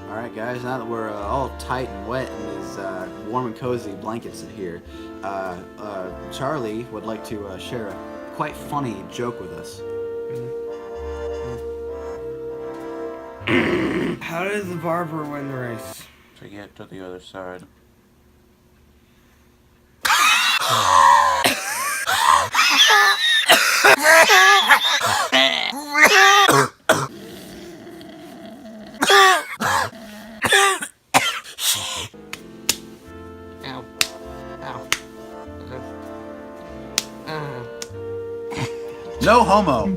Alright guys, now that we're all tight and wet in these warm and cozy blankets in here, Charlie would like to share a quite funny joke with us. How did the barber win the race? To get to the other side. Ow. Ow. No homo.